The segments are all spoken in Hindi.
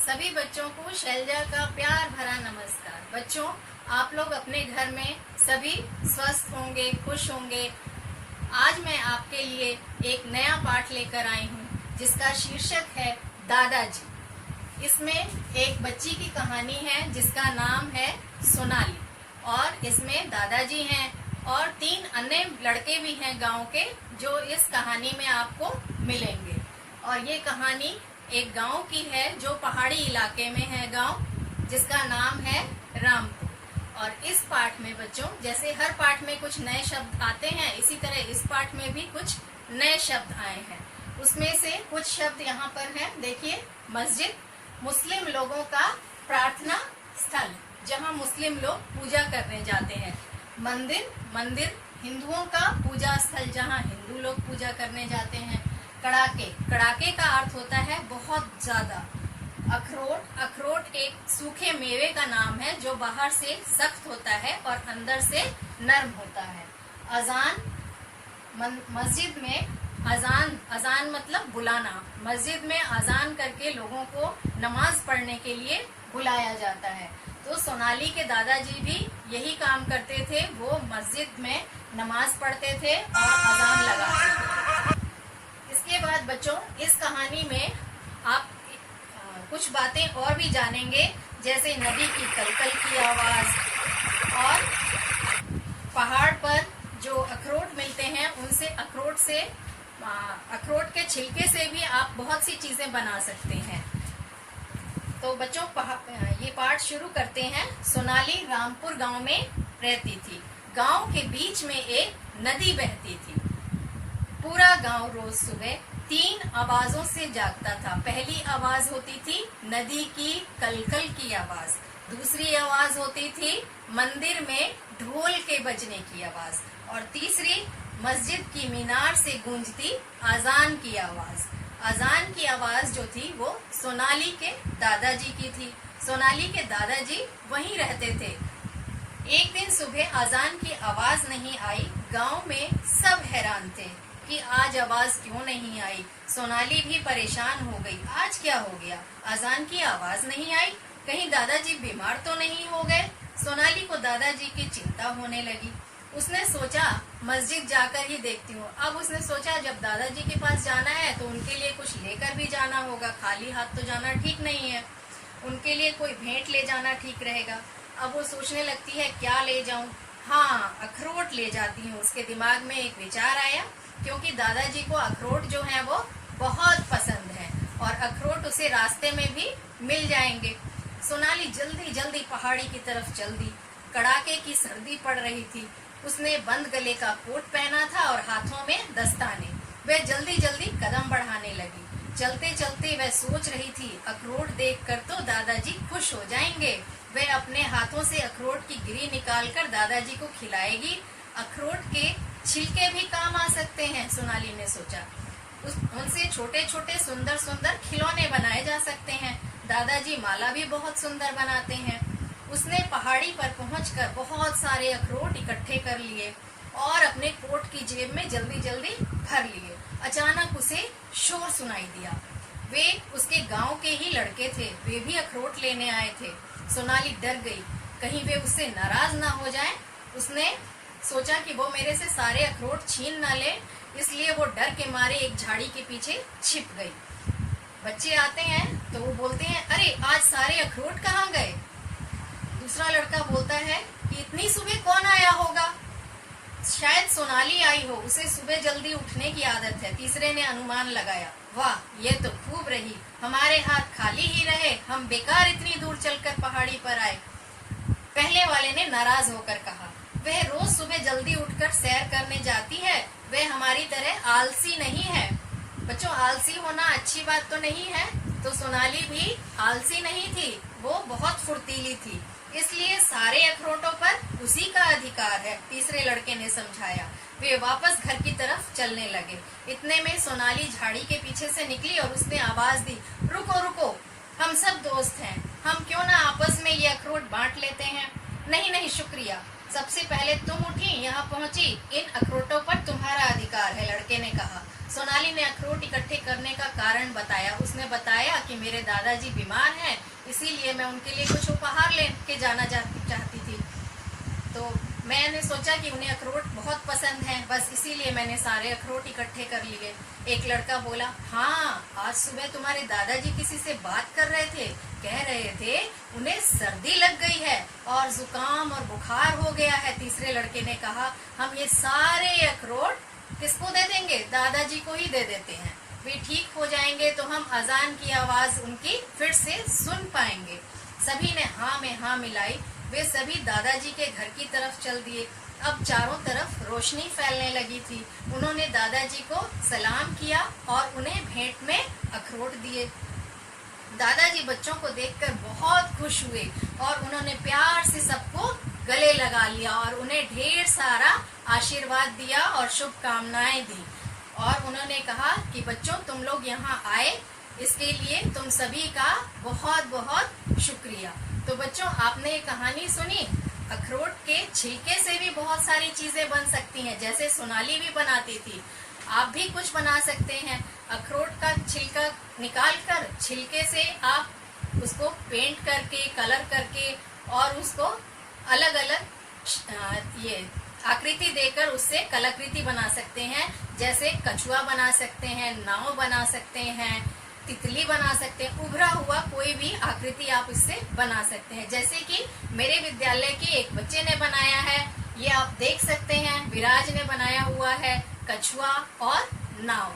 सभी बच्चों को शैलजा का प्यार भरा नमस्कार। बच्चों, आप लोग अपने घर में सभी स्वस्थ होंगे, खुश होंगे। आज मैं आपके लिए एक नया पाठ लेकर आई हूँ जिसका शीर्षक है दादाजी। इसमें एक बच्ची की कहानी है जिसका नाम है सोनाली, और इसमें दादाजी हैं और 3 अन्य लड़के भी हैं गांव के जो इस कहानी में आपको मिलेंगे। और ये कहानी एक गांव की है जो पहाड़ी इलाके में है, गांव जिसका नाम है रामपुर। और इस पाठ में बच्चों, जैसे हर पाठ में कुछ नए शब्द आते हैं, इसी तरह इस पाठ में भी कुछ नए शब्द आए हैं। उसमें से कुछ शब्द यहाँ पर हैं। देखिए, मस्जिद, मुस्लिम लोगों का प्रार्थना स्थल जहाँ मुस्लिम लोग पूजा करने जाते हैं। मंदिर, मंदिर हिंदुओं का पूजा स्थल जहाँ हिंदू लोग पूजा करने जाते हैं। कड़ाके, कड़ाके का अर्थ होता है बहुत ज्यादा। अखरोट, अखरोट एक सूखे मेवे का नाम है जो बाहर से सख्त होता है और अंदर से नरम होता है। अजान, मस्जिद में अजान, अजान मतलब बुलाना। मस्जिद में अजान करके लोगों को नमाज पढ़ने के लिए बुलाया जाता है। तो सोनाली के दादाजी भी यही काम करते थे, वो मस्जिद में नमाज पढ़ते थे और अजान लगाते थे। इसके बाद बच्चों, इस कहानी में आप कुछ बातें और भी जानेंगे, जैसे नदी की कलकल की आवाज, और पहाड़ पर जो अखरोट मिलते हैं उनसे अखरोट के छिलके से भी आप बहुत सी चीजें बना सकते हैं। तो बच्चों, ये पाठ शुरू करते हैं। सोनाली रामपुर गांव में रहती थी। गांव के बीच में एक नदी बहती थी। पूरा गांव रोज सुबह 3 आवाजों से जागता था। पहली आवाज होती थी नदी की कलकल की आवाज, दूसरी आवाज होती थी मंदिर में ढोल के बजने की आवाज, और तीसरी मस्जिद की मीनार से गूंजती अजान की आवाज। अजान की आवाज जो थी वो सोनाली के दादाजी की थी। सोनाली के दादाजी वहीं रहते थे। एक दिन सुबह अजान की आवाज नहीं आई। गांव में सब हैरान थे कि आज आवाज क्यों नहीं आई। सोनाली भी परेशान हो गई, आज क्या हो गया, अजान की आवाज नहीं आई, कहीं दादाजी बीमार तो नहीं हो गए। सोनाली को दादाजी की चिंता होने लगी। उसने सोचा मस्जिद जाकर ही देखती हूँ। अब उसने सोचा जब दादाजी के पास जाना है तो उनके लिए कुछ लेकर भी जाना होगा, खाली हाथ तो जाना ठीक नहीं है। उनके लिए कोई भेंट ले जाना ठीक रहेगा। अब वो सोचने लगती है क्या ले जाऊं। हाँ, अखरोट ले जाती हूँ। उसके दिमाग में एक विचार आया, क्योंकि दादाजी को अखरोट जो है वो बहुत पसंद है और अखरोट उसे रास्ते में भी मिल जाएंगे। सोनाली जल्दी जल्दी पहाड़ी की तरफ चल दी। कड़ाके की सर्दी पड़ रही थी। उसने बंद गले का कोट पहना था और हाथों में दस्ताने। वह जल्दी जल्दी कदम बढ़ाने लगी। चलते चलते वह सोच रही थी, अखरोट देखकर तो दादाजी खुश हो जाएंगे। वह अपने हाथों से अखरोट की गिरी निकालकर दादाजी को खिलाएगी। अखरोट के छिलके भी काम आ सकते हैं, सोनाली ने सोचा। उनसे छोटे छोटे सुंदर सुंदर खिलौने बनाए जा सकते हैं। दादाजी माला भी बहुत सुंदर बनाते हैं। उसने पहाड़ी पर पहुंचकर बहुत सारे अखरोट इकट्ठे कर लिए और अपने कोट की जेब में जल्दी जल्दी भर लिए। अचानक उसे शोर सुनाई दिया। वे उसके गांव के ही लड़के थे, वे भी अखरोट लेने आए थे। सोनाली डर गई, कहीं वे उससे नाराज ना हो जाएं। उसने सोचा कि वो मेरे से सारे अखरोट छीन ना ले, इसलिए वो डर के मारे एक झाड़ी के पीछे छिप गई। बच्चे आते हैं तो वो बोलते हैं, अरे आज सारे अखरोट कहाँ गए। दूसरा लड़का बोलता है कि इतनी सुबह कौन आया होगा, शायद सोनाली आई हो, उसे सुबह जल्दी उठने की आदत है। तीसरे ने अनुमान लगाया, वाह ये तो खूब रही, हमारे हाथ खाली ही रहे, हम बेकार इतनी दूर चलकर पहाड़ी पर आए। पहले वाले ने नाराज होकर कहा, वह रोज सुबह जल्दी उठकर सैर करने जाती है, वह हमारी तरह आलसी नहीं है। बच्चों, आलसी होना अच्छी बात तो नहीं है। तो सोनाली भी आलसी नहीं थी, वो बहुत फुर्तीली थी, इसलिए सारे अखरोटों पर उसी का अधिकार है, तीसरे लड़के ने समझाया। वे वापस घर की तरफ चलने लगे। इतने में सोनाली झाड़ी के पीछे से निकली और उसने आवाज दी, रुको रुको, हम सब दोस्त हैं, हम क्यों ना आपस में ये अखरोट बांट लेते हैं। नहीं नहीं शुक्रिया, सबसे पहले तुम उठी, यहाँ पहुंची, इन अखरोटों पर तुम्हारा अधिकार है, लड़के ने कहा। सोनाली ने अखरोट इकट्ठे करने का कारण बताया। उसने बताया कि मेरे दादाजी बीमार हैं, इसीलिए मैं उनके लिए कुछ उपहार लेके जाना चाहती थी। तो मैंने सोचा कि उन्हें अखरोट बहुत पसंद है, बस इसीलिए मैंने सारे अखरोट इकट्ठे कर लिए। एक लड़का बोला, हाँ, आज सुबह तुम्हारे दादाजी किसी से बात कर रहे थे, कह रहे थे उन्हें सर्दी लग गई है और जुकाम और बुखार हो गया है। तीसरे लड़के ने कहा, हम ये सारे अखरोट किसको दे देंगे? दादाजी को ही दे देते हैं, वे ठीक हो जाएंगे तो हम अजान की आवाज उनकी फिर से सुन पाएंगे। सभी ने हाँ में हाँ मिलाई। वे सभी दादाजी के घर की तरफ चल दिए। अब चारों तरफ रोशनी फैलने लगी थी। उन्होंने दादाजी को सलाम किया और उन्हें भेंट में अखरोट दिए। दादाजी बच्चों को देखकर बहुत खुश हुए और उन्होंने प्यार से सबको गले लगा लिया और उन्हें ढेर सारा आशीर्वाद दिया और शुभकामनाएं दी। और उन्होंने कहा कि बच्चों, तुम लोग यहाँ आए, इसके लिए तुम सभी का बहुत बहुत शुक्रिया। तो बच्चों, आपने ये कहानी सुनी। अखरोट के छिलके से भी बहुत सारी चीजें बन सकती हैं, जैसे सोनाली भी बनाती थी। आप भी कुछ बना सकते हैं। अखरोट का छिलका निकाल कर छिलके से आप उसको पेंट करके, कलर करके और उसको अलग अलग ये आकृति देकर उससे कलाकृति बना सकते हैं। जैसे कछुआ बना सकते हैं, नाव बना सकते हैं, तितली बना सकते हैं, उभरा हुआ कोई भी आकृति आप इससे बना सकते हैं। जैसे कि मेरे विद्यालय के एक बच्चे ने बनाया है, ये आप देख सकते हैं। विराज ने बनाया हुआ है कछुआ और नाव।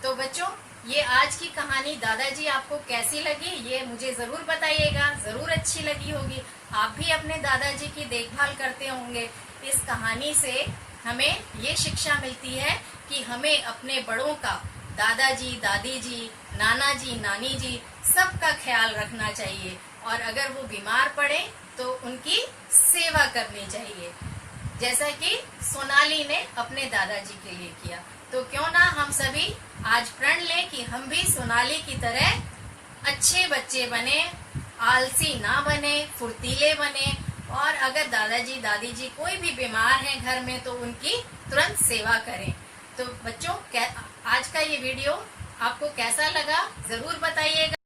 तो बच्चों, ये आज की कहानी दादाजी आपको कैसी लगी ये मुझे जरूर बताइएगा। जरूर अच्छी लगी होगी। आप भी अपने दादाजी की देखभाल करते होंगे। इस कहानी से हमें ये शिक्षा मिलती है कि हमें अपने बड़ों का, दादाजी, दादी जी, नाना जी, नानी जी, सबका ख्याल रखना चाहिए और अगर वो बीमार पड़े तो उनकी सेवा करनी चाहिए, जैसा कि सोनाली ने अपने दादाजी के लिए किया। तो क्यों ना हम सभी आज प्रण लें कि हम भी सोनाली की तरह अच्छे बच्चे बने, आलसी ना बने, फुर्तीले बने और अगर दादाजी, दादी जी कोई भी बीमार हैं घर में तो उनकी तुरंत सेवा करें। तो बच्चों, आज का ये वीडियो आपको कैसा लगा जरूर बताइएगा।